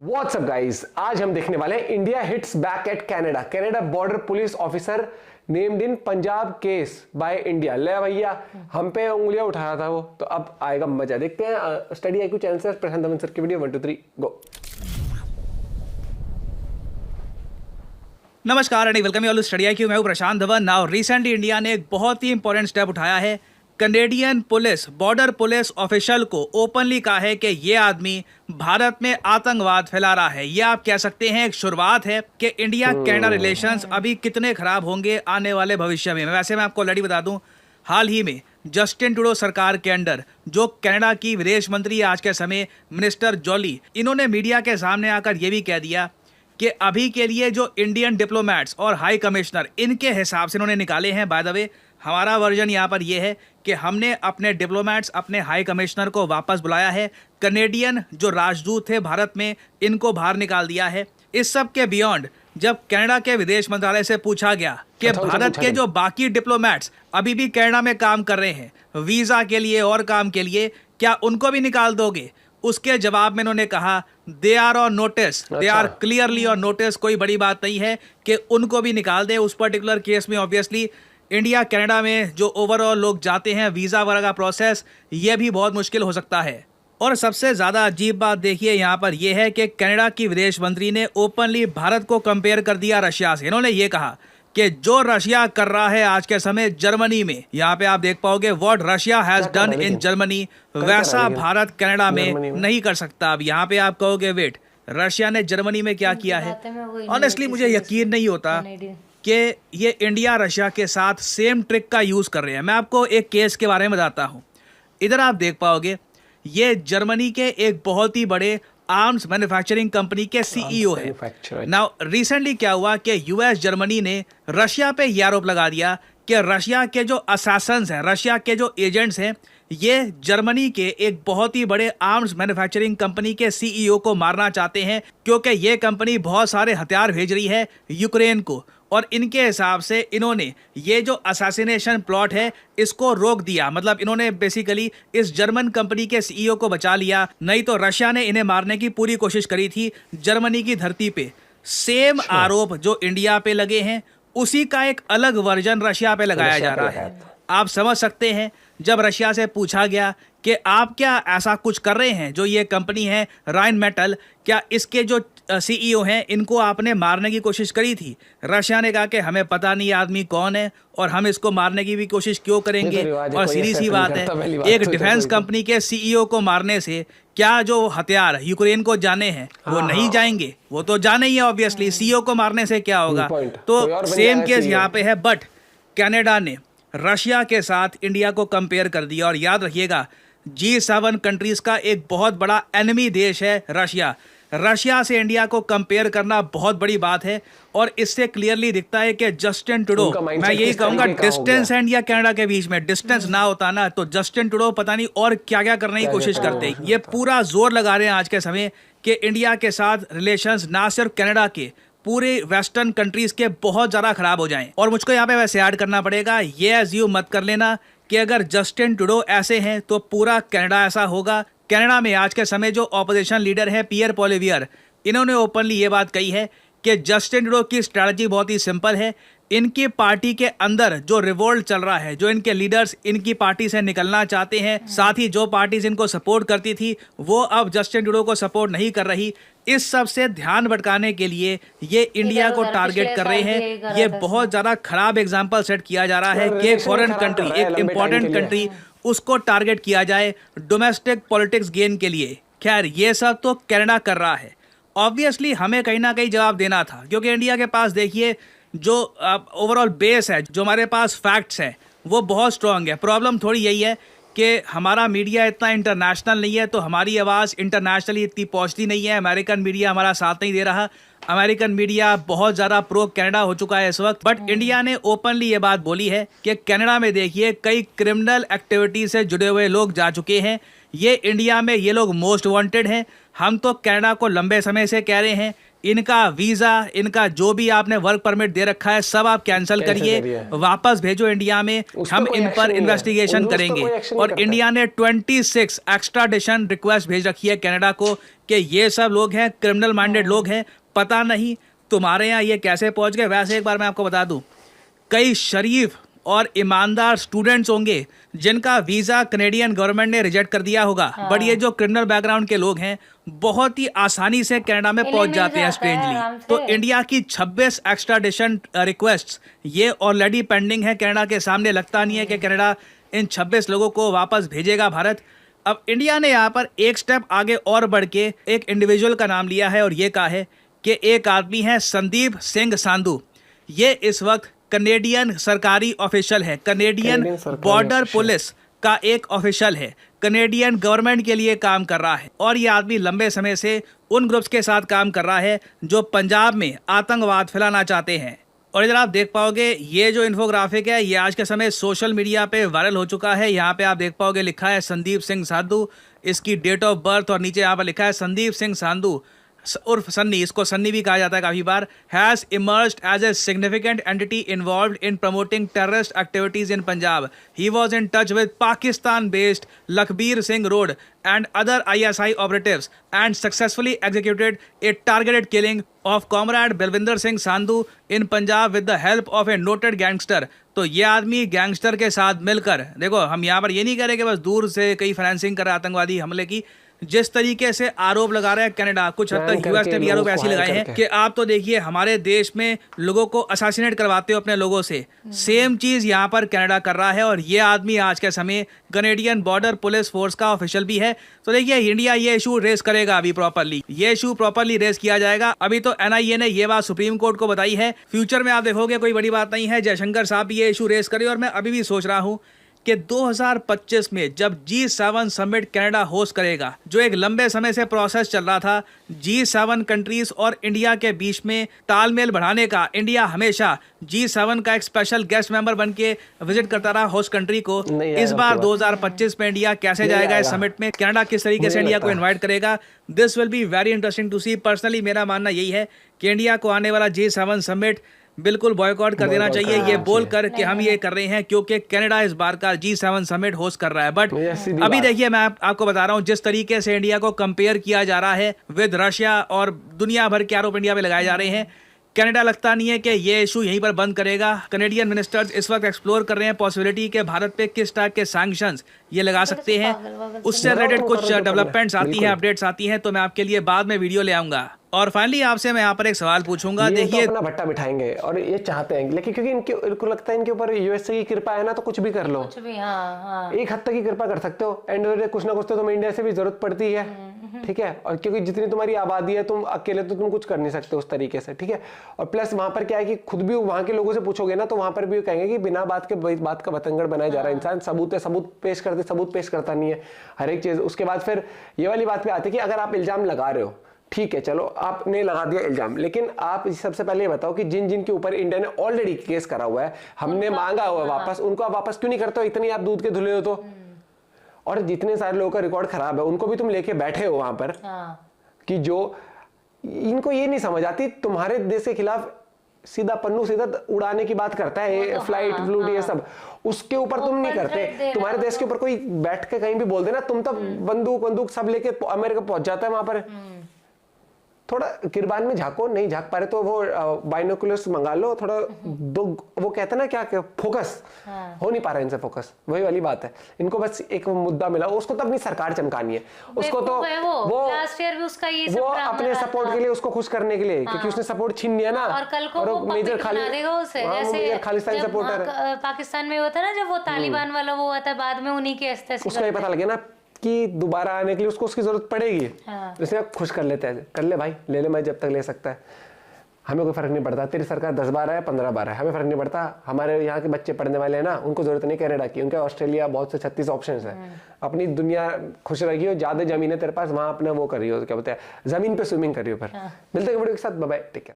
WhatsApp guys, आज हम देखने वाले हैं India hits back at Canada. Canada border police officer named in Punjab case by India. ले भैया, हम पे उंगलियां उठा रहा था वो, तो अब आएगा मजा। देखते हैं स्टडी आईक्यू चैनल से प्रशांत दमन सर की वीडियो 1 2 3 गो। नमस्कार and welcome you all to study IQ. मैं हूं Prashant Dhawan. Now recently India ने एक बहुत ही इंपॉर्टेंट स्टेप उठाया है। Canadian police border police official को ओपनली कहा है कि ये आदमी भारत में आतंकवाद फैला रहा है। ये आप कह सकते हैं एक शुरुआत है कि इंडिया कनाडा रिलेशंस अभी कितने खराब होंगे आने वाले भविष्य में। वैसे मैं आपको ऑलरेडी बता दूं, हाल ही में जस्टिन ट्रूडो सरकार के अंडर जो कनाडा की विदेश मंत्री आज के समय मिनिस्टर जॉली, इन्होंने मीडिया के सामने आकर ये भी कह दिया कि अभी के लिए जो इंडियन डिप्लोमेट्स और हाई कमिश्नर इनके हिसाब से इन्होंने निकाले हैं। बाय द वे, हमारा वर्जन यहाँ पर यह है कि हमने अपने डिप्लोमेट्स, अपने हाई कमिश्नर को वापस बुलाया है। कनेडियन जो राजदूत थे भारत में, इनको बाहर निकाल दिया है। इस सब के बियॉन्ड जब कनाडा के विदेश मंत्रालय से पूछा गया कि भारत के जो बाकी डिप्लोमेट्स अभी भी कनाडा में काम कर रहे हैं वीजा के लिए और काम के लिए, क्या उनको भी निकाल दोगे? उसके जवाब में इन्होंने कहा they are on notice, they are clearly on notice. कोई बड़ी बात नहीं है कि उनको भी निकाल दे। उस पर्टिकुलर केस में ऑब्वियसली इंडिया कनाडा में जो ओवरऑल लोग जाते हैं वीज़ा वगैरह का प्रोसेस, ये भी बहुत मुश्किल हो सकता है। और सबसे ज़्यादा अजीब बात देखिए यहाँ पर यह है कि कनाडा की विदेश मंत्री ने ओपनली भारत को कंपेयर कर दिया रशिया से। इन्होंने ये कहा कि जो रशिया कर रहा है आज के समय जर्मनी में, यहाँ पे आप देख पाओगे what Russia has done in Germany, वैसा भारत कनाडा में नहीं कर सकता। अब यहाँ पे आप कहोगे वेट, रशिया ने जर्मनी में क्या किया है? ऑनेस्टली मुझे यकीन नहीं होता कि ये इंडिया रशिया के साथ सेम ट्रिक का यूज़ कर रहे हैं। मैं आपको एक केस के बारे में बताता हूँ। इधर आप देख पाओगे ये जर्मनी के एक बहुत ही बड़े आर्म्स मैन्युफैक्चरिंग कंपनी के सीईओ है। नाउ रिसेंटली क्या हुआ कि यूएस जर्मनी ने रशिया पे ये आरोप लगा दिया कि रशिया के जो असैसन्स हैं, रशिया के जो एजेंट्स हैं, ये जर्मनी के एक बहुत ही बड़े आर्म्स मैन्युफैक्चरिंग कंपनी के सीईओ को मारना चाहते हैं, क्योंकि ये कंपनी बहुत सारे हथियार भेज रही है यूक्रेन को। और इनके हिसाब से इन्होंने ये जो असैसिनेशन प्लॉट है इसको रोक दिया। मतलब इन्होंने बेसिकली इस जर्मन कंपनी के सीईओ को बचा लिया, नहीं तो रशिया ने इन्हें मारने की पूरी कोशिश करी थी जर्मनी की धरती पे। सेम आरोप जो इंडिया पे लगे हैं, उसी का एक अलग वर्जन रशिया पे लगाया जा रहा है। आप समझ सकते हैं, जब रशिया से पूछा गया कि आप क्या ऐसा कुछ कर रहे हैं, जो ये कंपनी है राइन मेटल, क्या इसके जो सीईओ हैं इनको आपने मारने की कोशिश करी थी? रशिया ने कहा कि हमें पता नहीं आदमी कौन है और हम इसको मारने की भी कोशिश क्यों करेंगे। और सीधी सी बात है, एक डिफेंस कंपनी के सीईओ को मारने से क्या जो हथियार यूक्रेन को जाने हैं वो नहीं जाएंगे? वो तो जाने ही है ऑब्वियसली। सीईओ को मारने से क्या होगा? तो सेम केस यहाँ पे है। बट कनाडा ने रशिया के साथ इंडिया को कंपेयर कर दिया। और याद रखिएगा, G7 कंट्रीज का एक बहुत बड़ा एनिमी देश है रशिया। रशिया से इंडिया को कंपेयर करना बहुत बड़ी बात है। और इससे क्लियरली दिखता है कि जस्टिन ट्रूडो, मैं यही कहूंगा, डिस्टेंस है इंडिया कनाडा के बीच में। डिस्टेंस ना होता ना तो जस्टिन ट्रूडो पता नहीं और क्या क्या करने की कोशिश करते। ये पूरा जोर लगा रहे हैं आज के समय कि इंडिया के साथ रिलेशंस ना सिर्फ कनाडा के, पूरे वेस्टर्न कंट्रीज के बहुत ज़्यादा खराब हो जाएं। और मुझको यहाँ पे वैसे ऐड करना पड़ेगा, ये एज्यूम मत कर लेना कि अगर जस्टिन ट्रूडो ऐसे हैं तो पूरा कनाडा ऐसा होगा। कनाडा में आज के समय जो ऑपोजिशन लीडर है पियर पोलिवियर, इन्होंने ओपनली ये बात कही है कि जस्टिन ट्रूडो की स्ट्रैटेजी बहुत ही सिंपल है। इनकी पार्टी के अंदर जो रिवोल्ट चल रहा है, जो इनके लीडर्स इनकी पार्टी से निकलना चाहते हैं, साथ ही जो पार्टीज इनको सपोर्ट करती थी वो अब जस्टिन ट्रूडो को सपोर्ट नहीं कर रही। इस सब से ध्यान भटकाने के लिए ये इंडिया को टारगेट कर रहे हैं। ये बहुत ज़्यादा खराब एग्जाम्पल सेट किया जा रहा है कि एक फॉरेन कंट्री, एक इंपॉर्टेंट कंट्री, उसको टारगेट किया जाए डोमेस्टिक पॉलिटिक्स गेन के लिए। खैर, ये सब तो कनाडा कर रहा है। ऑब्वियसली हमें कहीं ना कहीं जवाब देना था, क्योंकि इंडिया के पास देखिए जो ओवरऑल बेस है, जो हमारे पास फैक्ट्स हैं, वो बहुत स्ट्रांग है। प्रॉब्लम थोड़ी यही है कि हमारा मीडिया इतना इंटरनेशनल नहीं है, तो हमारी आवाज़ इंटरनेशनली इतनी पहुंचती नहीं है। अमेरिकन मीडिया हमारा साथ नहीं दे रहा। अमेरिकन मीडिया बहुत ज़्यादा प्रो कनाडा हो चुका है इस वक्त। बट इंडिया ने ओपनली ये बात बोली है कि कनाडा में देखिए कई क्रिमिनल एक्टिविटी से जुड़े हुए लोग जा चुके हैं। ये इंडिया में ये लोग मोस्ट वांटेड हैं। हम तो कनाडा को लंबे समय से कह रहे हैं, इनका वीजा, इनका जो भी आपने वर्क परमिट दे रखा है सब आप कैंसिल करिए, वापस भेजो इंडिया में, हम इन पर इन्वेस्टिगेशन करेंगे। और इंडिया ने 26 एक्स्ट्राडिशन रिक्वेस्ट भेज रखी है कनाडा को कि ये सब लोग हैं, क्रिमिनल माइंडेड लोग हैं, पता नहीं तुम्हारे यहाँ ये कैसे पहुंच गए। वैसे एक बार मैं आपको बता दूं, कई शरीफ और ईमानदार स्टूडेंट्स होंगे जिनका वीजा कनेडियन गवर्नमेंट ने रिजेक्ट कर दिया होगा, बट ये जो क्रिमिनल बैकग्राउंड के लोग हैं बहुत ही आसानी से कनाडा में पहुंच जाते हैं स्ट्रेंजली। तो इंडिया की 26 एक्स्ट्राडिशन रिक्वेस्ट्स ये ऑलरेडी पेंडिंग है कनाडा के सामने। लगता नहीं है कि कनाडा इन 26 लोगों को वापस भेजेगा भारत। अब इंडिया ने यहाँ पर एक स्टेप आगे और बढ़ के एक इंडिविजुअल का नाम लिया है और ये कहा है कि एक आदमी है संदीप सिंह सांधू। ये इस वक्त कनेडियन सरकारी ऑफिशियल है, कनेडियन बॉर्डर पुलिस का एक ऑफिशियल है, कनेडियन गवर्नमेंट के लिए काम कर रहा है। और ये आदमी लंबे समय से उन ग्रुप्स के साथ काम कर रहा है जो पंजाब में आतंकवाद फैलाना चाहते हैं। और इधर आप देख पाओगे ये जो इन्फोग्राफिक है ये आज के समय सोशल मीडिया पे वायरल हो चुका है। यहाँ पे आप देख पाओगे लिखा है संदीप सिंह सांधू, इसकी डेट ऑफ बर्थ, और नीचे यहाँ पर लिखा है संदीप सिंह सांधू उर्फ सन्नी, इसको सन्नी भी कहा जाता है काफी बार, has emerged as a significant entity involved in promoting terrorist activities in Punjab. He was in touch with Pakistan based Lakhbir Singh Rode and other ISI operatives and successfully executed a targeted killing of comrade Balwinder Singh Sandhu in Punjab with the help of a noted gangster। तो ये आदमी gangster के साथ मिलकर, देखो हम यहाँ पर ये नहीं कह रहे कि बस दूर से कई फाइनेंसिंग कर रहा है आतंकवादी हमले की, जिस तरीके से आरोप लगा रहा है कनाडा, कुछ हद तक यूएस ने भी आरोप ऐसे लगाए हैं कि आप तो देखिए हमारे देश में लोगों को असैसिनेट करवाते हो अपने लोगों से, सेम चीज यहाँ पर कनाडा कर रहा है। और ये आदमी आज के समय कनेडियन बॉर्डर पुलिस फोर्स का ऑफिशियल भी है। तो देखिए इंडिया ये इशू रेस करेगा, अभी प्रॉपरली ये इशू प्रॉपरली रेस किया जाएगा। अभी तो एनआईए ने ये बात सुप्रीम कोर्ट को बताई है, फ्यूचर में आप देखोगे कोई बड़ी बात नहीं है, जयशंकर साहब भी ये इशू रेस करे। और मैं अभी भी सोच रहा हूँ कि 2025 में जब G7 समिट कनाडा होस्ट करेगा, जो एक लंबे समय से प्रोसेस चल रहा था G7 कंट्रीज और इंडिया के बीच में तालमेल बढ़ाने का, इंडिया हमेशा G7 का एक स्पेशल गेस्ट मेंबर बन के विजिट करता रहा होस्ट कंट्री को। इस बार 2025 में इंडिया कैसे जाएगा इस समिट में, कनाडा किस तरीके से इंडिया को इन्वाइट करेगा, this will be very interesting to see. Personally मेरा मानना यही है कि इंडिया को आने वाला G7 समिट बिल्कुल बॉयकॉट कर देना चाहिए, ये बोल कर कि हम ये कर रहे हैं क्योंकि कनाडा इस बार का G7 समिट होस्ट कर रहा है। बट अभी देखिए मैं आपको बता रहा हूँ, जिस तरीके से इंडिया को कंपेयर किया जा रहा है विद रशिया और दुनिया भर के आरोप इंडिया पे लगाए जा रहे हैं, कनाडा लगता नहीं है कि ये इशू यहीं पर बंद करेगा। कनेडियन मिनिस्टर्स इस वक्त एक्सप्लोर कर रहे हैं पॉसिबिलिटी के भारत पे किस टाइप के सैंक्शंस ये लगा सकते हैं। उससे रिलेटेड कुछ डेवलपमेंट्स आती हैं, अपडेट्स आती हैं, तो मैं आपके लिए बाद में वीडियो ले आऊंगा। और फाइनली आपसे मैं यहाँ पर एक सवाल पूछूंगा, देखिए अपना भट्टा बिठाएंगे और ये चाहते हैं, लेकिन क्योंकि इनको लगता है इनके ऊपर यूएसए की कृपा है ना, तो कुछ भी कर लो, कुछ भी, हाँ। एक हद तक की कृपा कर सकते हो, एंड कुछ ना कुछ तो तुम्हें इंडिया से भी जरूरत पड़ती है, ठीक है। और क्योंकि जितनी तुम्हारी आबादी है, तुम अकेले तो तुम कुछ कर नहीं सकते उस तरीके से, ठीक है। और प्लस वहां पर क्या है कि खुद भी वहां के लोगों से पूछोगे ना, तो वहां पर भी कहेंगे कि बिना बात का बतंगड़ बनाया जा रहा है इंसान, सबूत पेश करता नहीं है हर एक चीज। उसके बाद फिर ये वाली बात पे आती है कि अगर आप इल्जाम लगा रहे हो, ठीक है चलो आपने लगा दिया इल्जाम, लेकिन आप सबसे पहले ये बताओ कि जिन के ऊपर इंडिया ने ऑलरेडी केस करा हुआ है, हमने मांगा हुआ है वापस, उनको आप वापस क्यों नहीं करते हो? इतनी आप दूध के धुले हो तो। और जितने सारे लोगों का रिकॉर्ड खराब है उनको भी तुम लेके बैठे हो वहां पर, कि जो इनको ये नहीं समझ आती, तुम्हारे देश के खिलाफ सीधा पन्नू सीधा उड़ाने की बात करता है, फ्लाइट फ्लूट ये सब, उसके ऊपर तुम नहीं करते। तुम्हारे देश के ऊपर कोई बैठ के कहीं भी बोल देना, तुम तो बंदूक सब लेके अमेरिका पहुंच जाता है वहां पर। थोड़ा किरबान में झांको, नहीं झांक पा रहे तो वो बाइनोकुलर्स मंगा लो, थोड़ा वो कहते हैं ना क्या फोकस हो नहीं पा रहा है इनसे, फोकस वही वाली बात है। इनको बस एक मुद्दा मिला, उसको तो अपनी सरकार चमकानी है, उसको तो वो लास्ट ईयर भी उसका ये सब अपने सपोर्ट के लिए, उसको खुश करने के लिए, क्योंकि उसने सपोर्ट छीन लिया ना, और कल को वो मेजर खालिस्तानी सपोर्टर पाकिस्तान में होता है ना, जब वो तालिबान वाला वो होता है, बाद में उन्हीं के उसका ये पता लगे ना कि दोबारा आने के लिए उसको उसकी जरूरत पड़ेगी, इसलिए खुश कर लेते हैं, कर ले भाई, ले ले मैं जब तक ले सकता है, हमें कोई फर्क नहीं पड़ता, तेरी सरकार 10 बार है 15 बार है, हमें फर्क नहीं पड़ता। हमारे यहाँ के बच्चे पढ़ने वाले हैं ना, उनको जरूरत नहीं कनाडा की, उनके ऑस्ट्रेलिया बहुत से 36 ऑप्शंस है। अपनी दुनिया खुश रखी हो, ज्यादा जमीन है तेरे पास, वहां अपना वो करियो, क्या बोलते हैं, जमीन पे स्विमिंग करियो। पर मिलते हैं वीडियो के साथ, बाय बाय, टेक केयर।